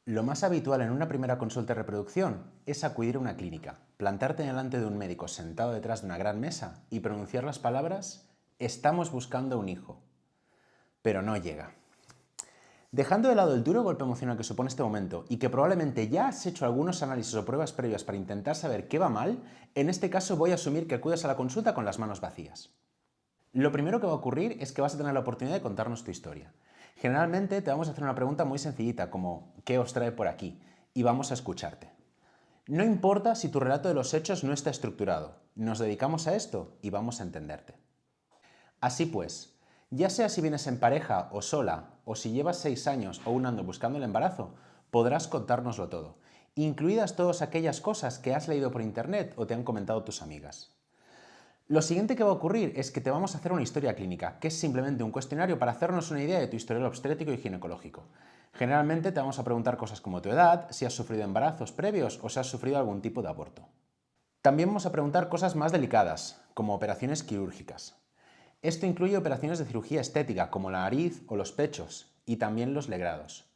Lo más habitual en una primera consulta de reproducción es acudir a una clínica, plantarte delante de un médico sentado detrás de una gran mesa y pronunciar las palabras «estamos buscando un hijo», pero no llega. Dejando de lado el duro golpe emocional que supone este momento y que probablemente ya has hecho algunos análisis o pruebas previas para intentar saber qué va mal, en este caso voy a asumir que acudes a la consulta con las manos vacías. Lo primero que va a ocurrir es que vas a tener la oportunidad de contarnos tu historia. Generalmente te vamos a hacer una pregunta muy sencillita como ¿qué os trae por aquí? Y vamos a escucharte. No importa si tu relato de los hechos no está estructurado, nos dedicamos a esto y vamos a entenderte. Así pues, ya sea si vienes en pareja o sola, o si llevas 6 años o un año buscando el embarazo, podrás contárnoslo todo, incluidas todas aquellas cosas que has leído por internet o te han comentado tus amigas. Lo siguiente que va a ocurrir es que te vamos a hacer una historia clínica, que es simplemente un cuestionario para hacernos una idea de tu historial obstétrico y ginecológico. Generalmente te vamos a preguntar cosas como tu edad, si has sufrido embarazos previos o si has sufrido algún tipo de aborto. También vamos a preguntar cosas más delicadas, como operaciones quirúrgicas. Esto incluye operaciones de cirugía estética, como la nariz o los pechos, y también los legrados.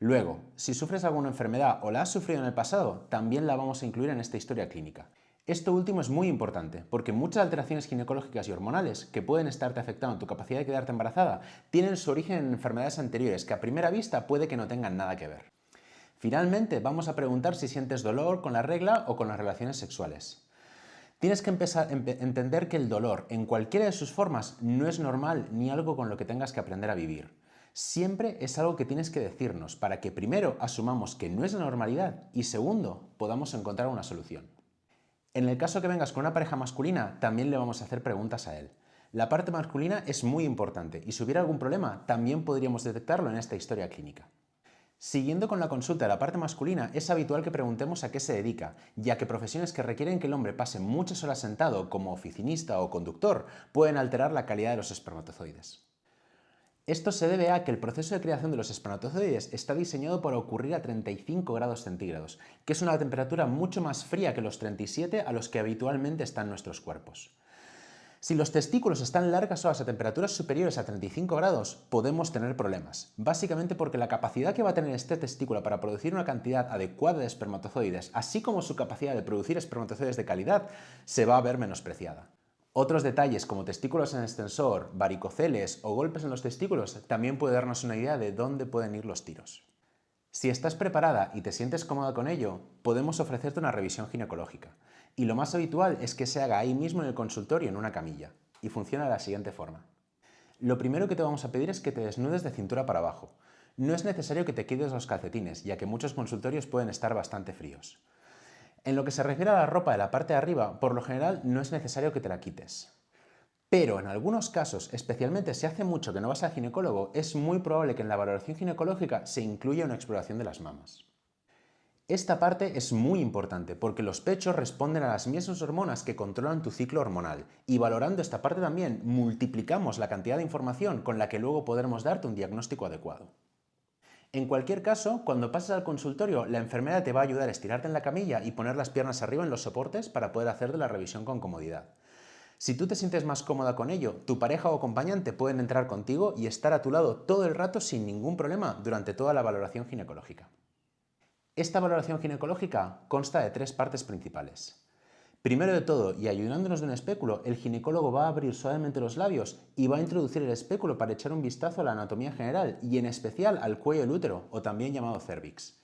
Luego, si sufres alguna enfermedad o la has sufrido en el pasado, también la vamos a incluir en esta historia clínica. Esto último es muy importante, porque muchas alteraciones ginecológicas y hormonales que pueden estarte afectando tu capacidad de quedarte embarazada tienen su origen en enfermedades anteriores que a primera vista puede que no tengan nada que ver. Finalmente, vamos a preguntar si sientes dolor con la regla o con las relaciones sexuales. Tienes que empezar a entender que el dolor, en cualquiera de sus formas, no es normal ni algo con lo que tengas que aprender a vivir. Siempre es algo que tienes que decirnos para que primero asumamos que no es la normalidad y segundo, podamos encontrar una solución. En el caso que vengas con una pareja masculina, también le vamos a hacer preguntas a él. La parte masculina es muy importante y si hubiera algún problema, también podríamos detectarlo en esta historia clínica. Siguiendo con la consulta de la parte masculina, es habitual que preguntemos a qué se dedica, ya que profesiones que requieren que el hombre pase muchas horas sentado, como oficinista o conductor, pueden alterar la calidad de los espermatozoides. Esto se debe a que el proceso de creación de los espermatozoides está diseñado para ocurrir a 35 grados centígrados, que es una temperatura mucho más fría que los 37 a los que habitualmente están nuestros cuerpos. Si los testículos están largas horas a temperaturas superiores a 35 grados, podemos tener problemas, básicamente porque la capacidad que va a tener este testículo para producir una cantidad adecuada de espermatozoides, así como su capacidad de producir espermatozoides de calidad, se va a ver menospreciada. Otros detalles como testículos en extensor, varicoceles o golpes en los testículos también puede darnos una idea de dónde pueden ir los tiros. Si estás preparada y te sientes cómoda con ello, podemos ofrecerte una revisión ginecológica. Y lo más habitual es que se haga ahí mismo en el consultorio en una camilla. Y funciona de la siguiente forma. Lo primero que te vamos a pedir es que te desnudes de cintura para abajo. No es necesario que te quites los calcetines, ya que muchos consultorios pueden estar bastante fríos. En lo que se refiere a la ropa de la parte de arriba, por lo general no es necesario que te la quites. Pero en algunos casos, especialmente si hace mucho que no vas al ginecólogo, es muy probable que en la valoración ginecológica se incluya una exploración de las mamas. Esta parte es muy importante porque los pechos responden a las mismas hormonas que controlan tu ciclo hormonal y valorando esta parte también multiplicamos la cantidad de información con la que luego podremos darte un diagnóstico adecuado. En cualquier caso, cuando pases al consultorio, la enfermera te va a ayudar a estirarte en la camilla y poner las piernas arriba en los soportes para poder hacer de la revisión con comodidad. Si tú te sientes más cómoda con ello, tu pareja o acompañante pueden entrar contigo y estar a tu lado todo el rato sin ningún problema durante toda la valoración ginecológica. Esta valoración ginecológica consta de 3 partes principales. Primero de todo, y ayudándonos de un espéculo, el ginecólogo va a abrir suavemente los labios y va a introducir el espéculo para echar un vistazo a la anatomía general y en especial al cuello del útero, o también llamado cérvix.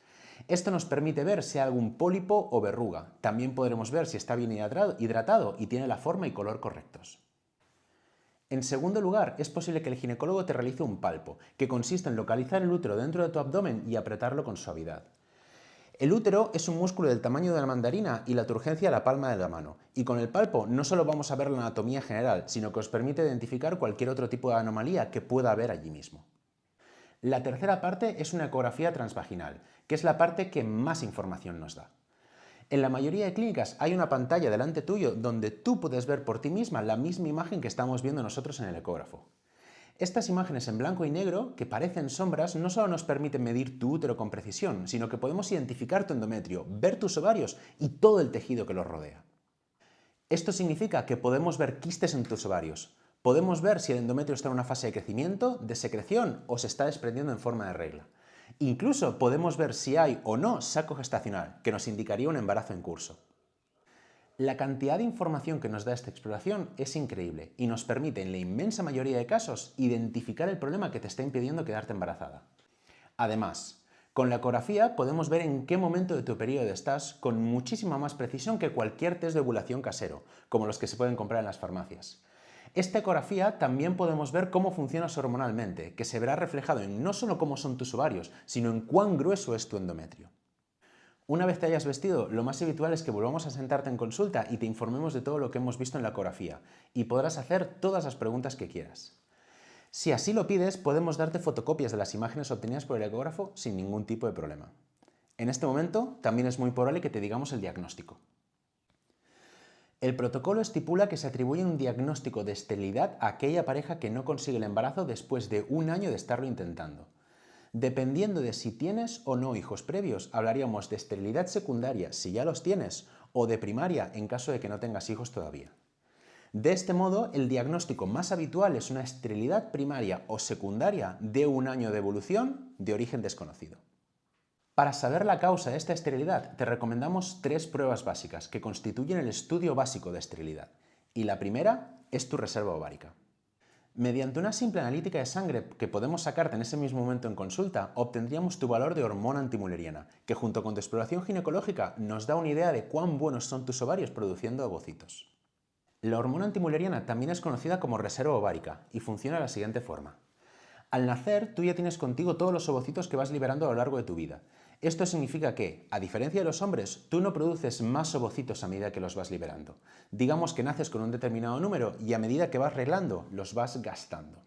Esto nos permite ver si hay algún pólipo o verruga. También podremos ver si está bien hidratado y tiene la forma y color correctos. En segundo lugar, es posible que el ginecólogo te realice un palpo, que consiste en localizar el útero dentro de tu abdomen y apretarlo con suavidad. El útero es un músculo del tamaño de la mandarina y la turgencia la palma de la mano, y con el palpo no solo vamos a ver la anatomía general, sino que os permite identificar cualquier otro tipo de anomalía que pueda haber allí mismo. La tercera parte es una ecografía transvaginal, que es la parte que más información nos da. En la mayoría de clínicas hay una pantalla delante tuyo donde tú puedes ver por ti misma la misma imagen que estamos viendo nosotros en el ecógrafo. Estas imágenes en blanco y negro, que parecen sombras, no solo nos permiten medir tu útero con precisión, sino que podemos identificar tu endometrio, ver tus ovarios y todo el tejido que los rodea. Esto significa que podemos ver quistes en tus ovarios. Podemos ver si el endometrio está en una fase de crecimiento, de secreción o se está desprendiendo en forma de regla. Incluso podemos ver si hay o no saco gestacional, que nos indicaría un embarazo en curso. La cantidad de información que nos da esta exploración es increíble y nos permite, en la inmensa mayoría de casos, identificar el problema que te está impidiendo quedarte embarazada. Además, con la ecografía podemos ver en qué momento de tu periodo estás con muchísima más precisión que cualquier test de ovulación casero, como los que se pueden comprar en las farmacias. Esta ecografía también podemos ver cómo funcionas hormonalmente, que se verá reflejado en no solo cómo son tus ovarios, sino en cuán grueso es tu endometrio. Una vez te hayas vestido, lo más habitual es que volvamos a sentarte en consulta y te informemos de todo lo que hemos visto en la ecografía, y podrás hacer todas las preguntas que quieras. Si así lo pides, podemos darte fotocopias de las imágenes obtenidas por el ecógrafo sin ningún tipo de problema. En este momento, también es muy probable que te digamos el diagnóstico. El protocolo estipula que se atribuye un diagnóstico de esterilidad a aquella pareja que no consigue el embarazo después de un año de estarlo intentando. Dependiendo de si tienes o no hijos previos, hablaríamos de esterilidad secundaria si ya los tienes o de primaria en caso de que no tengas hijos todavía. De este modo, el diagnóstico más habitual es una esterilidad primaria o secundaria de un año de evolución de origen desconocido. Para saber la causa de esta esterilidad, te recomendamos 3 pruebas básicas que constituyen el estudio básico de esterilidad. Y la primera es tu reserva ovárica. Mediante una simple analítica de sangre que podemos sacarte en ese mismo momento en consulta, obtendríamos tu valor de hormona antimuleriana, que junto con tu exploración ginecológica nos da una idea de cuán buenos son tus ovarios produciendo ovocitos. La hormona antimuleriana también es conocida como reserva ovárica y funciona de la siguiente forma. Al nacer, tú ya tienes contigo todos los ovocitos que vas liberando a lo largo de tu vida. Esto significa que, a diferencia de los hombres, tú no produces más ovocitos a medida que los vas liberando. Digamos que naces con un determinado número y a medida que vas arreglando, los vas gastando.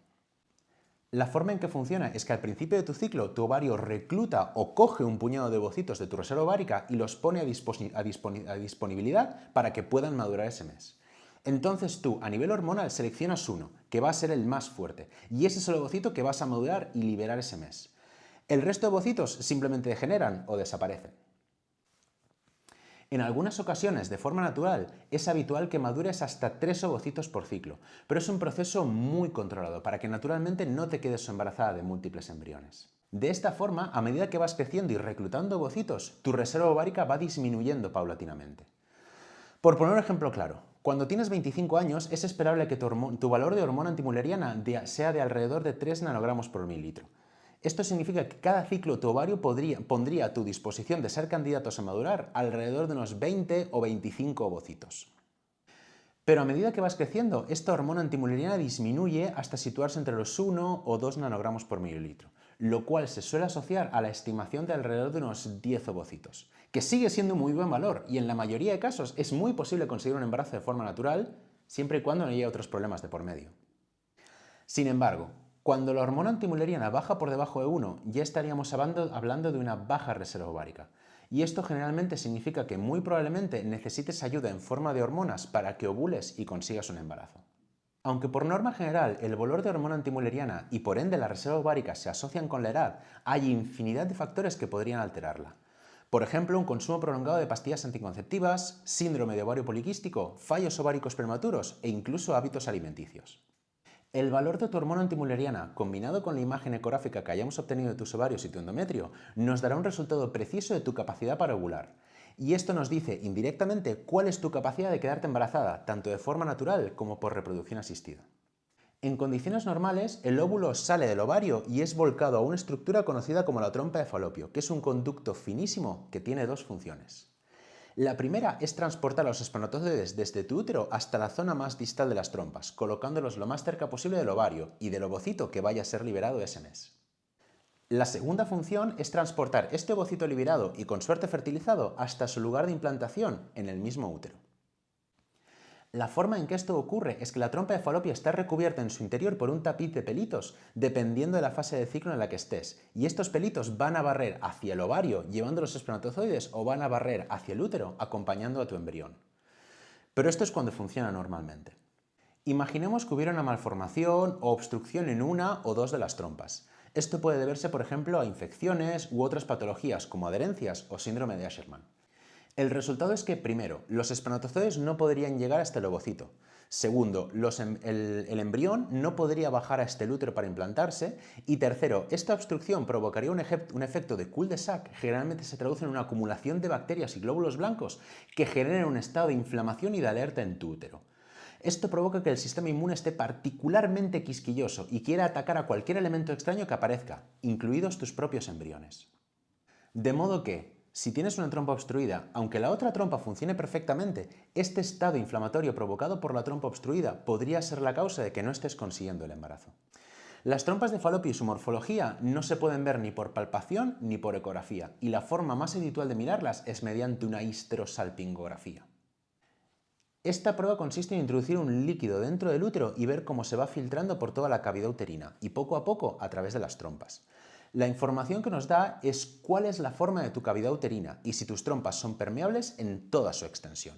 La forma en que funciona es que al principio de tu ciclo, tu ovario recluta o coge un puñado de ovocitos de tu reserva ovárica y los pone a disponibilidad para que puedan madurar ese mes. Entonces tú, a nivel hormonal, seleccionas uno, que va a ser el más fuerte, y ese es el ovocito que vas a madurar y liberar ese mes. El resto de ovocitos simplemente degeneran o desaparecen. En algunas ocasiones, de forma natural, es habitual que madures hasta 3 ovocitos por ciclo, pero es un proceso muy controlado para que naturalmente no te quedes embarazada de múltiples embriones. De esta forma, a medida que vas creciendo y reclutando ovocitos, tu reserva ovárica va disminuyendo paulatinamente. Por poner un ejemplo claro, cuando tienes 25 años es esperable que tu valor de hormona antimuleriana sea de alrededor de 3 nanogramos por mililitro. Esto significa que cada ciclo tu ovario pondría a tu disposición de ser candidatos a madurar alrededor de unos 20 o 25 ovocitos. Pero a medida que vas creciendo, esta hormona antimuleriana disminuye hasta situarse entre los 1 o 2 nanogramos por mililitro, lo cual se suele asociar a la estimación de alrededor de unos 10 ovocitos, que sigue siendo un muy buen valor y en la mayoría de casos es muy posible conseguir un embarazo de forma natural, siempre y cuando no haya otros problemas de por medio. Sin embargo, cuando la hormona antimuleriana baja por debajo de 1, ya estaríamos hablando de una baja reserva ovárica. Y esto generalmente significa que muy probablemente necesites ayuda en forma de hormonas para que ovules y consigas un embarazo. Aunque por norma general el valor de hormona antimuleriana y por ende la reserva ovárica se asocian con la edad, hay infinidad de factores que podrían alterarla. Por ejemplo, un consumo prolongado de pastillas anticonceptivas, síndrome de ovario poliquístico, fallos ováricos prematuros e incluso hábitos alimenticios. El valor de tu hormona antimuleriana, combinado con la imagen ecográfica que hayamos obtenido de tus ovarios y tu endometrio, nos dará un resultado preciso de tu capacidad para ovular. Y esto nos dice indirectamente cuál es tu capacidad de quedarte embarazada, tanto de forma natural como por reproducción asistida. En condiciones normales, el óvulo sale del ovario y es volcado a una estructura conocida como la trompa de Falopio, que es un conducto finísimo que tiene 2 funciones. La primera es transportar a los espermatozoides desde tu útero hasta la zona más distal de las trompas, colocándolos lo más cerca posible del ovario y del ovocito que vaya a ser liberado ese mes. La segunda función es transportar este ovocito liberado y con suerte fertilizado hasta su lugar de implantación en el mismo útero. La forma en que esto ocurre es que la trompa de Falopio está recubierta en su interior por un tapiz de pelitos, dependiendo de la fase de ciclo en la que estés, y estos pelitos van a barrer hacia el ovario llevando los espermatozoides o van a barrer hacia el útero acompañando a tu embrión. Pero esto es cuando funciona normalmente. Imaginemos que hubiera una malformación o obstrucción en una o dos de las trompas. Esto puede deberse, por ejemplo, a infecciones u otras patologías como adherencias o síndrome de Asherman. El resultado es que, primero, los espermatozoides no podrían llegar hasta el ovocito. Segundo, el embrión no podría bajar a este útero para implantarse. Y tercero, esta obstrucción provocaría un efecto de cul-de-sac, que generalmente se traduce en una acumulación de bacterias y glóbulos blancos que generen un estado de inflamación y de alerta en tu útero. Esto provoca que el sistema inmune esté particularmente quisquilloso y quiera atacar a cualquier elemento extraño que aparezca, incluidos tus propios embriones. De modo que, si tienes una trompa obstruida, aunque la otra trompa funcione perfectamente, este estado inflamatorio provocado por la trompa obstruida podría ser la causa de que no estés consiguiendo el embarazo. Las trompas de Falopio y su morfología no se pueden ver ni por palpación ni por ecografía, y la forma más habitual de mirarlas es mediante una histerosalpingografía. Esta prueba consiste en introducir un líquido dentro del útero y ver cómo se va filtrando por toda la cavidad uterina y poco a poco a través de las trompas. La información que nos da es cuál es la forma de tu cavidad uterina y si tus trompas son permeables en toda su extensión.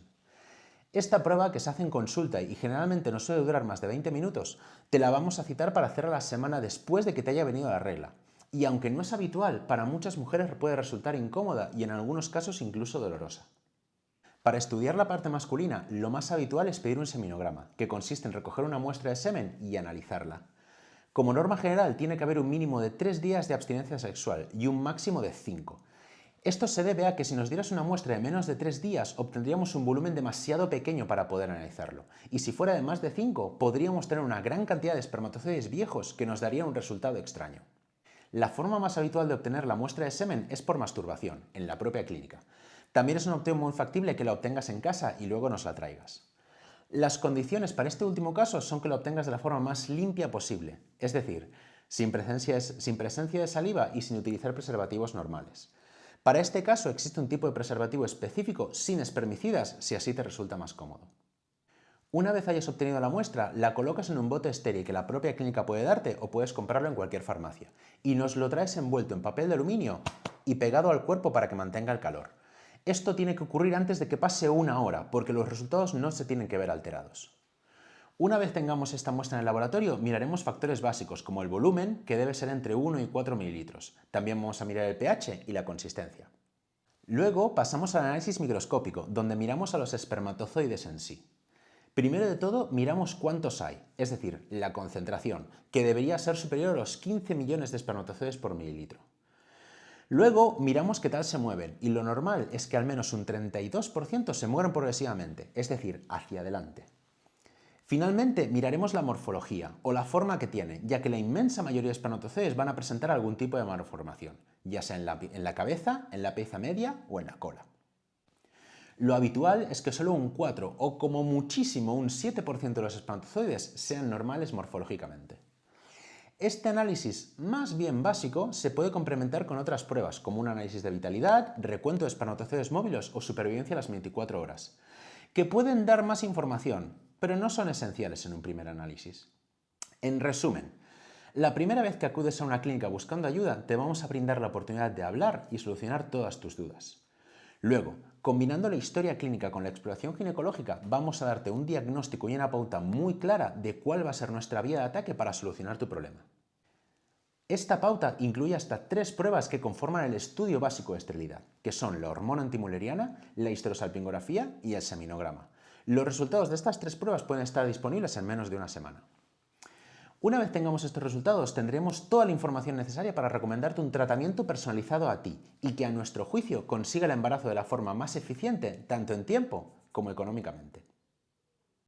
Esta prueba, que se hace en consulta y generalmente no suele durar más de 20 minutos, te la vamos a citar para hacerla la semana después de que te haya venido la regla. Y aunque no es habitual, para muchas mujeres puede resultar incómoda y en algunos casos incluso dolorosa. Para estudiar la parte masculina, lo más habitual es pedir un seminograma, que consiste en recoger una muestra de semen y analizarla. Como norma general, tiene que haber un mínimo de 3 días de abstinencia sexual y un máximo de 5. Esto se debe a que si nos dieras una muestra de menos de 3 días, obtendríamos un volumen demasiado pequeño para poder analizarlo. Y si fuera de más de 5, podríamos tener una gran cantidad de espermatozoides viejos que nos daría un resultado extraño. La forma más habitual de obtener la muestra de semen es por masturbación, en la propia clínica. También es una opción muy factible que la obtengas en casa y luego nos la traigas. Las condiciones para este último caso son que la obtengas de la forma más limpia posible, es decir, sin presencia de saliva y sin utilizar preservativos normales. Para este caso existe un tipo de preservativo específico sin espermicidas si así te resulta más cómodo. Una vez hayas obtenido la muestra, la colocas en un bote estéril que la propia clínica puede darte o puedes comprarlo en cualquier farmacia y nos lo traes envuelto en papel de aluminio y pegado al cuerpo para que mantenga el calor. Esto tiene que ocurrir antes de que pase una hora, porque los resultados no se tienen que ver alterados. Una vez tengamos esta muestra en el laboratorio, miraremos factores básicos como el volumen, que debe ser entre 1 y 4 mililitros. También vamos a mirar el pH y la consistencia. Luego pasamos al análisis microscópico, donde miramos a los espermatozoides en sí. Primero de todo, miramos cuántos hay, es decir, la concentración, que debería ser superior a los 15 millones de espermatozoides por mililitro. Luego miramos qué tal se mueven y lo normal es que al menos un 32% se muevan progresivamente, es decir, hacia adelante. Finalmente miraremos la morfología o la forma que tiene, ya que la inmensa mayoría de espermatozoides van a presentar algún tipo de malformación, ya sea en la cabeza, en la pieza media o en la cola. Lo habitual es que solo un 4 o como muchísimo un 7% de los espermatozoides sean normales morfológicamente. Este análisis, más bien básico, se puede complementar con otras pruebas, como un análisis de vitalidad, recuento de espermatozoides móviles o supervivencia a las 24 horas, que pueden dar más información, pero no son esenciales en un primer análisis. En resumen, la primera vez que acudes a una clínica buscando ayuda, te vamos a brindar la oportunidad de hablar y solucionar todas tus dudas. Luego, combinando la historia clínica con la exploración ginecológica, vamos a darte un diagnóstico y una pauta muy clara de cuál va a ser nuestra vía de ataque para solucionar tu problema. Esta pauta incluye hasta 3 pruebas que conforman el estudio básico de esterilidad, que son la hormona antimuleriana, la histerosalpingografía y el seminograma. Los resultados de estas 3 pruebas pueden estar disponibles en menos de una semana. Una vez tengamos estos resultados, tendremos toda la información necesaria para recomendarte un tratamiento personalizado a ti y que a nuestro juicio consiga el embarazo de la forma más eficiente, tanto en tiempo como económicamente.